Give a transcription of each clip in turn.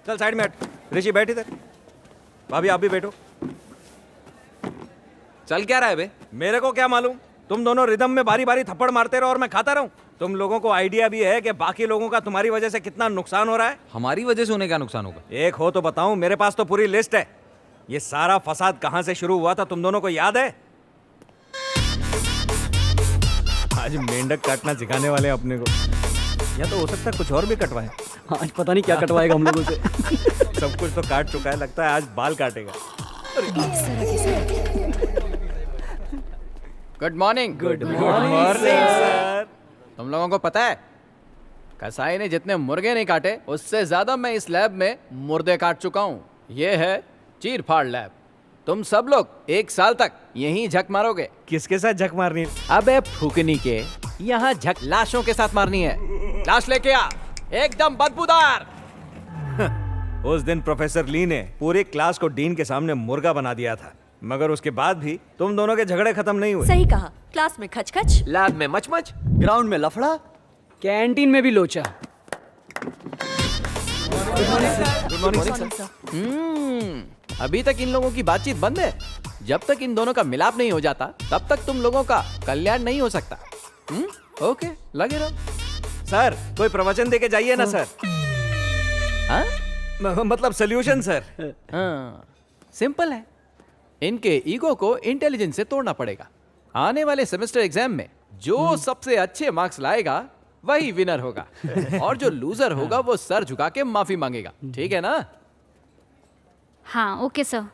चल साइड में हट। ऋषि बैठ इधर। भाभी आप भी बैठो। चल क्या रहा है बे? मेरे को क्या मालूम, तुम दोनों रिदम में बारी बारी थप्पड़ मारते रहो और मैं खाता रहूं। तुम लोगों को आइडिया भी है कि बाकी लोगों का तुम्हारी वजह से कितना नुकसान हो रहा है? हमारी वजह से उन्हें क्या नुकसान होगा? एक हो तो बताऊं, मेरे पास तो पूरी लिस्ट है। ये सारा फसाद कहां से शुरू हुआ था तुम दोनों को याद है? आज मेंढक काटना सिखाने वाले हैं अपने को। या तो हो सकता है कुछ और भी कटवाए। आज पता नहीं क्या कटवाएगा हम लोगों से। सब कुछ तो काट चुका है, लगता है आज बाल काटेगा। Good morning. Good morning sir. तुम लोगों को पता है, कसाई ने जितने मुर्गे नहीं काटे उससे ज्यादा मैं इस लैब में मुर्दे काट चुका हूँ। ये है चीर फाड़ लैब। तुम सब लोग 1 साल तक यहीं झक मारोगे। किसके साथ झक मारनी है? अबे फूकनी के, यहाँ झक लाशों के साथ मारनी है। लाश लेके आ, एकदम बदबूदार। उस दिन प्रोफेसर ली ने पूरी क्लास को डीन के सामने मुर्गा बना दिया था, मगर उसके बाद भी तुम दोनों के झगड़े खत्म नहीं हुए। सही कहा। क्लास में खचखच, लैब में मचमच, ग्राउंड में लफड़ा, कैंटीन में भी लोचा। Good morning sir. अभी तक इन लोगों की बातचीत बंद है। जब तक इन दोनों का मिलाप नहीं हो जाता तब तक तुम लोगों का कल्याण नहीं हो सकता। ओके, लगे रहो। सर कोई प्रवचन देके जाइए ना सर। हाँ? मतलब सोल्यूशन सर। हाँ, सिंपल है। इनके ईगो को इंटेलिजेंस से तोड़ना पड़ेगा। आने वाले सेमेस्टर एग्जाम में जो सबसे अच्छे मार्क्स लाएगा वही विनर होगा, और जो लूजर होगा वो सर झुका के माफी मांगेगा। ठीक है ना? हाँ ओके सर।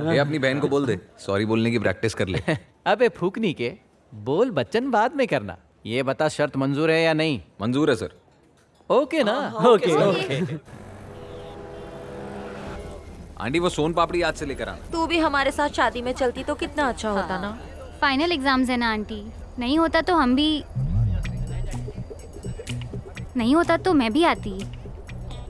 ये अपनी बहन को बोल दे सॉरी बोलने की प्रैक्टिस कर ले। अबे फूकनी के, बोल बच्चन बाद में करना। ये बता शर्त मंजूर है या नहीं? मंजूर है सर। ओके ना? Okay okay. आंटी वो सोन पापड़ी आज से लेकर आना। तू भी हमारे साथ शादी में चलती तो कितना अच्छा होता ना। फाइनल एग्जाम्स है ना आंटी, नहीं होता तो हम भी, नहीं होता तो मैं भी आती।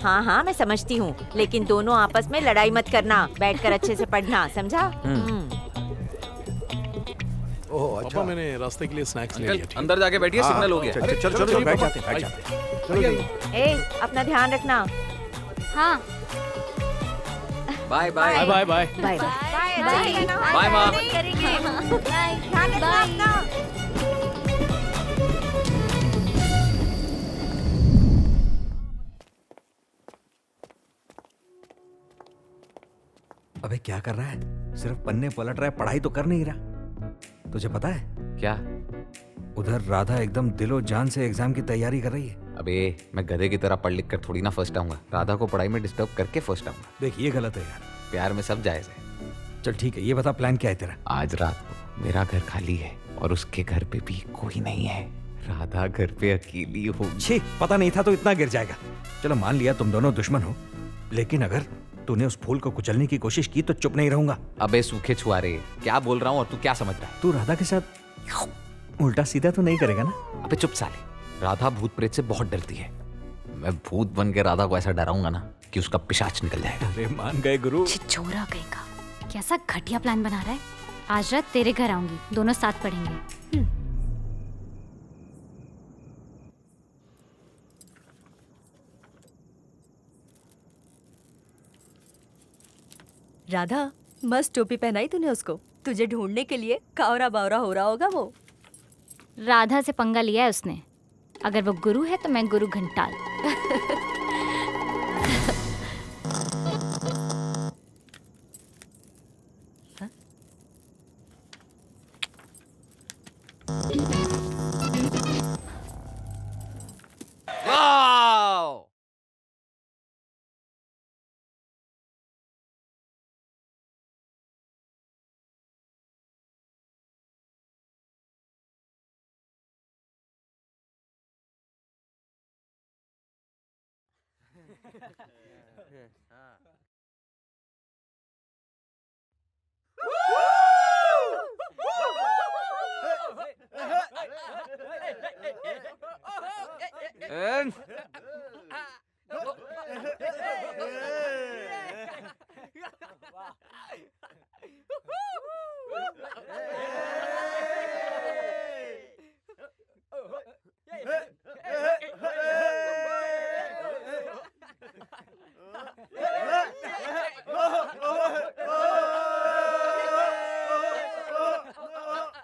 हाँ हाँ मैं समझती हूँ, लेकिन दोनों आपस में लड़ाई मत करना, बैठकर अच्छे से पढ़ना, समझा? ओह अच्छा, मैंने रास्ते के लिए स्नैक्स ले लिया। अंदर जाके बैठिए, सिग्नल हो गया। चलो चलो चलो, बैठ जाते बैठ जाते। चलो ए अपना ध्यान रखना। हाँ bye bye bye bye. Bye bye. Bye माँ। करेंगे। बाय ध्यान रखना अपना। अबे क्या कर रहा है? सिर्फ पन्ने पलट रहा है, पढ़ाई तो कर नहीं रहा। तुझे पता है क्या? उधर राधा एकदम दिलो जान से एग्जाम की तैयारी कर रही है। अबे मैं गधे की तरह पढ़ लिख कर थोड़ी ना फर्स्ट आऊंगा। राधा को पढ़ाई में डिस्टर्ब करके फर्स्ट आऊंगा। देख ये गलत है यार। प्यार में सब जायज है। चल ठीक है, ये बता प्लान क्या है तेरा? आज रात को मेरा घर खाली है और उसके घर पे भी कोई नहीं है। राधा घर पे अकेली होगी। छी, पता नहीं था तो इतना गिर जाएगा। चलो मान लिया तुम दोनों दुश्मन हो, लेकिन अगर तूने उस फूल को कुचलने की कोशिश की तो चुप नहीं रहूंगा। अबे सूखे छुआरे, क्या बोल रहा हूँ और तू क्या समझ रहा है? तू राधा के साथ उल्टा सीधा तो नहीं करेगा ना? अबे चुप साले। राधा भूत प्रेत से बहुत डरती है। मैं भूत बन के राधा को ऐसा डराऊंगा ना कि उसका पिशाच निकल जाएगा। अरे मान गए गुरु। छिछोरा कहेगा, कैसा घटिया प्लान बना रहा है। आज रात तेरे घर आऊंगी, दोनों साथ पढ़ेंगे। राधा मस्त टोपी पहनाई तूने उसको, तुझे ढूंढने के लिए कावरा बावरा हो रहा होगा वो। राधा से पंगा लिया है उसने। अगर वो गुरु है तो मैं गुरु घंटाल।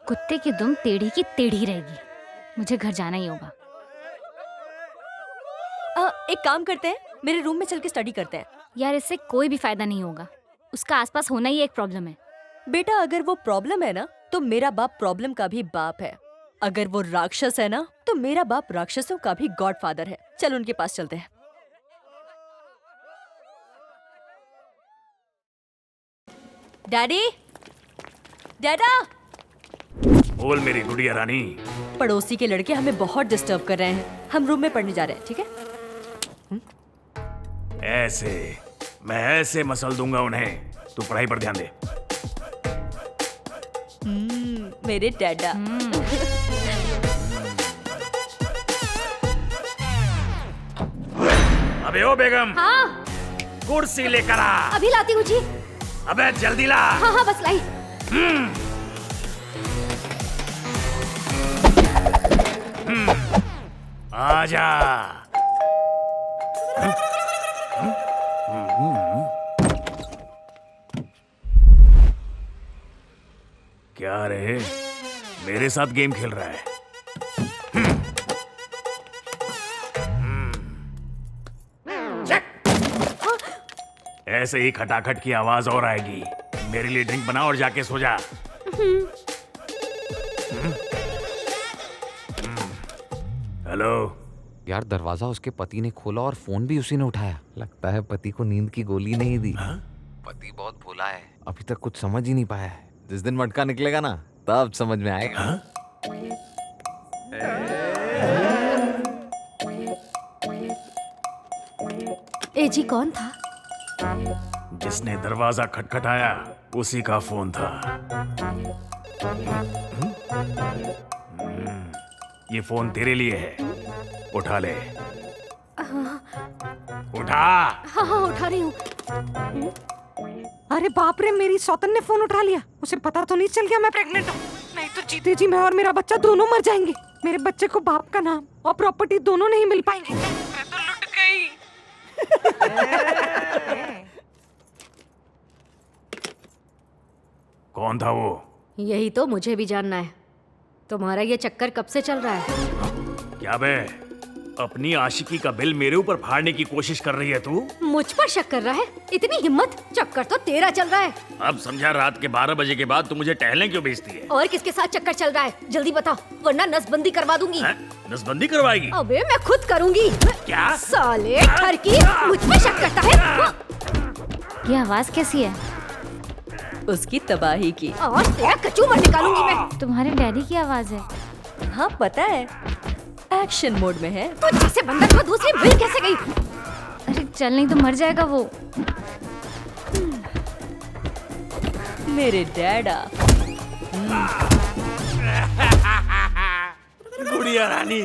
कुत्ते की दुम टेढ़ी की टेढ़ी रहेगी। मुझे घर जाना ही होगा। एक काम करते हैं, मेरे रूम में चल के स्टडी करते हैं। यार इससे कोई भी फायदा नहीं होगा। उसका आसपास होना ही एक प्रॉब्लम है। बेटा अगर वो प्रॉब्लम है ना, तो मेरा बाप प्रॉब्लम का भी बाप है। अगर वो राक्षस है ना, तो मेरा बाप राक्षसों का भी गॉडफादर है। चल उनके पास चलते हैं। डैडी, डैडा, बोल मेरी गुड़िया रानी। पड़ोसी के लड़के हमें बहुत डिस्टर्ब कर रहे हैं। हम रूम में पढ़ने जा रहे हैं, ठीक है? ऐसे मैं ऐसे मसल दूंगा उन्हें। तू पढ़ाई पर ध्यान दे। मेरे डैडा। अबे ओ बेगम, हाँ कुर्सी लेकर आ। अभी लाती हूँ जी। अबे जल्दी ला। हाँ हाँ बस लाई। आजा। क्या रे, मेरे साथ गेम खेल रहा है? ऐसे ही खटाखट की आवाज और आएगी। मेरे लिए ड्रिंक बना और जाके सो जा। हेलो यार दरवाजा उसके पति ने खोला और फोन भी उसी ने उठाया। लगता है पति को नींद की गोली नहीं दी। पति बहुत भोला है, अभी तक कुछ समझ ही नहीं पाया है। जिस दिन मटका निकलेगा ना, तब समझ में आएगा। ए जी कौन था? जिसने दरवाजा खटखटाया उसी का फोन था। ये फोन तेरे लिए है, उठा ले। उठा। हाँ हाँ उठा रही हूँ। अरे बाप रे, मेरी सौतन ने फोन उठा लिया। उसे पता तो नहीं चल गया मैं प्रेग्नेंट हूँ? नहीं तो जीते जी मैं और मेरा बच्चा दोनों मर जाएंगे। मेरे बच्चे को बाप का नाम और प्रॉपर्टी दोनों नहीं मिल पाएंगे। मैं तो लुट गई। कौन था वो? यही तो मुझे भी जानना है। तुम्हारा ये चक्कर कब से चल रहा है? क्या बे, अपनी आशिकी का बिल मेरे ऊपर फाड़ने की कोशिश कर रही है तू? मुझ पर शक कर रहा है? इतनी हिम्मत? चक्कर तो तेरा चल रहा है। अब समझा, रात के 12 बजे के बाद तू मुझे टहलने क्यों भेजती है? और किसके साथ चक्कर चल रहा है? जल्दी बता, वरना नसबंदी करवा दूंगी। नसबंदी करवाएगी? अबे मैं खुद करूंगी। क्या? साले घर की मुझ पे शक करता है। ये आवाज कैसी है? उसकी तबाही की। और तेरा कचूमर निकालूंगी मैं। तुम्हारे डैडी की आवाज है। हाँ पता है, एक्शन मोड में है। तो जैसे बंदर को दूसरी मिल कैसे गई? अरे चल, नहीं तो मर जाएगा वो। मेरे डैडा। गुड़िया रानी,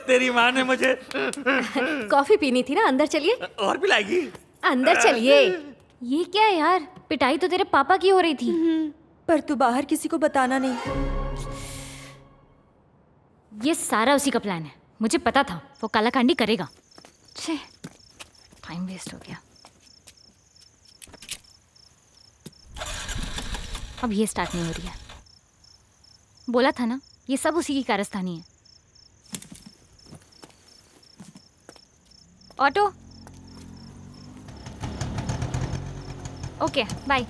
तेरी माँ ने मुझे कॉफी पीनी थी ना, अंदर चलिए। और पिलाएगी? अंदर चलिए। ये क्या है यार? पिटाई तो तेरे पापा की हो रही थी। पर तू बाहर किसी को बताना नहीं। ये सारा उसी का प्लान है। मुझे पता था वो काला कांडी करेगा। छे, टाइम वेस्ट हो गया। अब ये स्टार्ट नहीं हो रही है। बोला था ना, ये सब उसी की कारस्तानी है। ऑटो। Okay bye.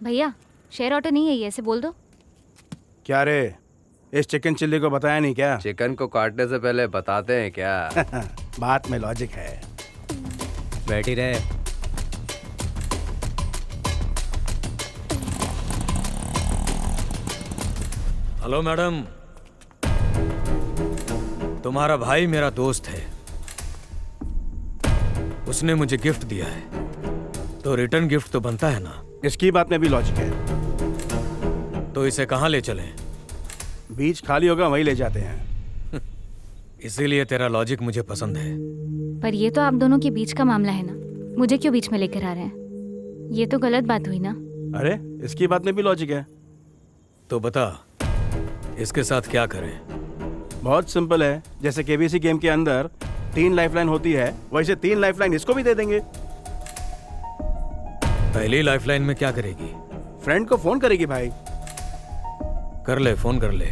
भैया शेयर ऑटो नहीं है ये, ऐसे बोल दो। क्या रे, इस चिकन चिल्ली को बताया नहीं क्या? चिकन को काटने से पहले बताते हैं क्या? बात में लॉजिक है। बैठी रहे। हेलो मैडम, तुम्हारा भाई मेरा दोस्त है। उसने मुझे गिफ्ट दिया है, तो रिटर्न गिफ्ट तो बनता है ना। इसकी बात में भी लॉजिक है। तो इसे कहाँ ले चलें? बीच खाली होगा वहीं ले जाते हैं। इसीलिए तेरा लॉजिक मुझे पसंद है। पर ये तो आप दोनों के बीच का मामला है ना, मुझे क्यों बीच में लेकर आ रहे हैं? ये तो गलत बात हुई ना। अरे इसकी बात में भी लॉजिक है। तो बता इसके साथ क्या करें? बहुत सिंपल है, जैसे केबीसी गेम के अंदर 3 लाइफलाइन होती है, वैसे 3 लाइफलाइन इसको भी दे देंगे। पहली लाइफलाइन में क्या करेगी? फ्रेंड को फोन करेगी भाई। कर ले, फोन कर ले।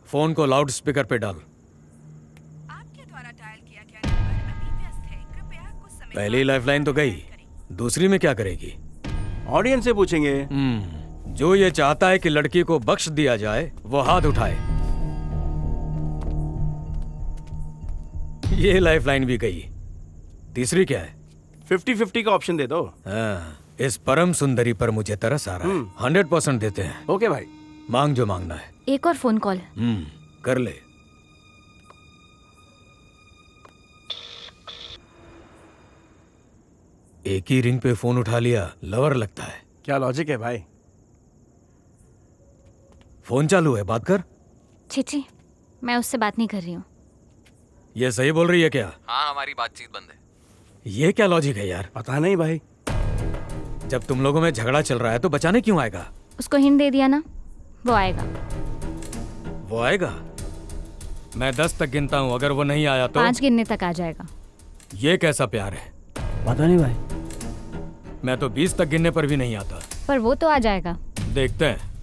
फोन को लाउड स्पीकर पे डाल। आपके द्वारा डायल किया गया नंबर अभी व्यस्त है, कृपया कुछ समय पहली लाइफलाइन तो गई, दूसरी में क्या करेगी? ऑडियंस से पूछेंगे। जो ये चाहता है कि लड़की को बख्श दिया जाए वो हाथ उठाए। ये लाइफलाइन भी गई, तीसरी क्या है? 50-50 का ऑप्शन दे दो। हाँ, इस परम सुंदरी पर मुझे तरस आ रहा है। 100% देते हैं। ओके भाई। मांग जो मांगना है। एक और फोन कॉल। कर ले। एक ही रिंग पे फोन उठा लिया, लवर लगता है। क्या लॉजिक है भाई? फोन चालू है, बात कर। छी, मैं उससे बात नहीं कर रही हूँ। ये सही बोल रही है क्या? हाँ, हमारी बातचीत बंद है। ये क्या लॉजिक है यार? पता नहीं भाई। जब तुम लोगों में झगड़ा चल रहा है तो बचाने क्यों आएगा? उसको हिंट दे दिया ना, वो आएगा। वो आएगा? मैं 10 तक गिनता हूँ, अगर वो नहीं आया तो 5 गिनने तक आ जाएगा। ये कैसा प्यार है? पता नहीं भाई। मैं तो 20 तक गिनने पर भी नहीं आता। पर वो तो आ जाएगा। देखते हैं।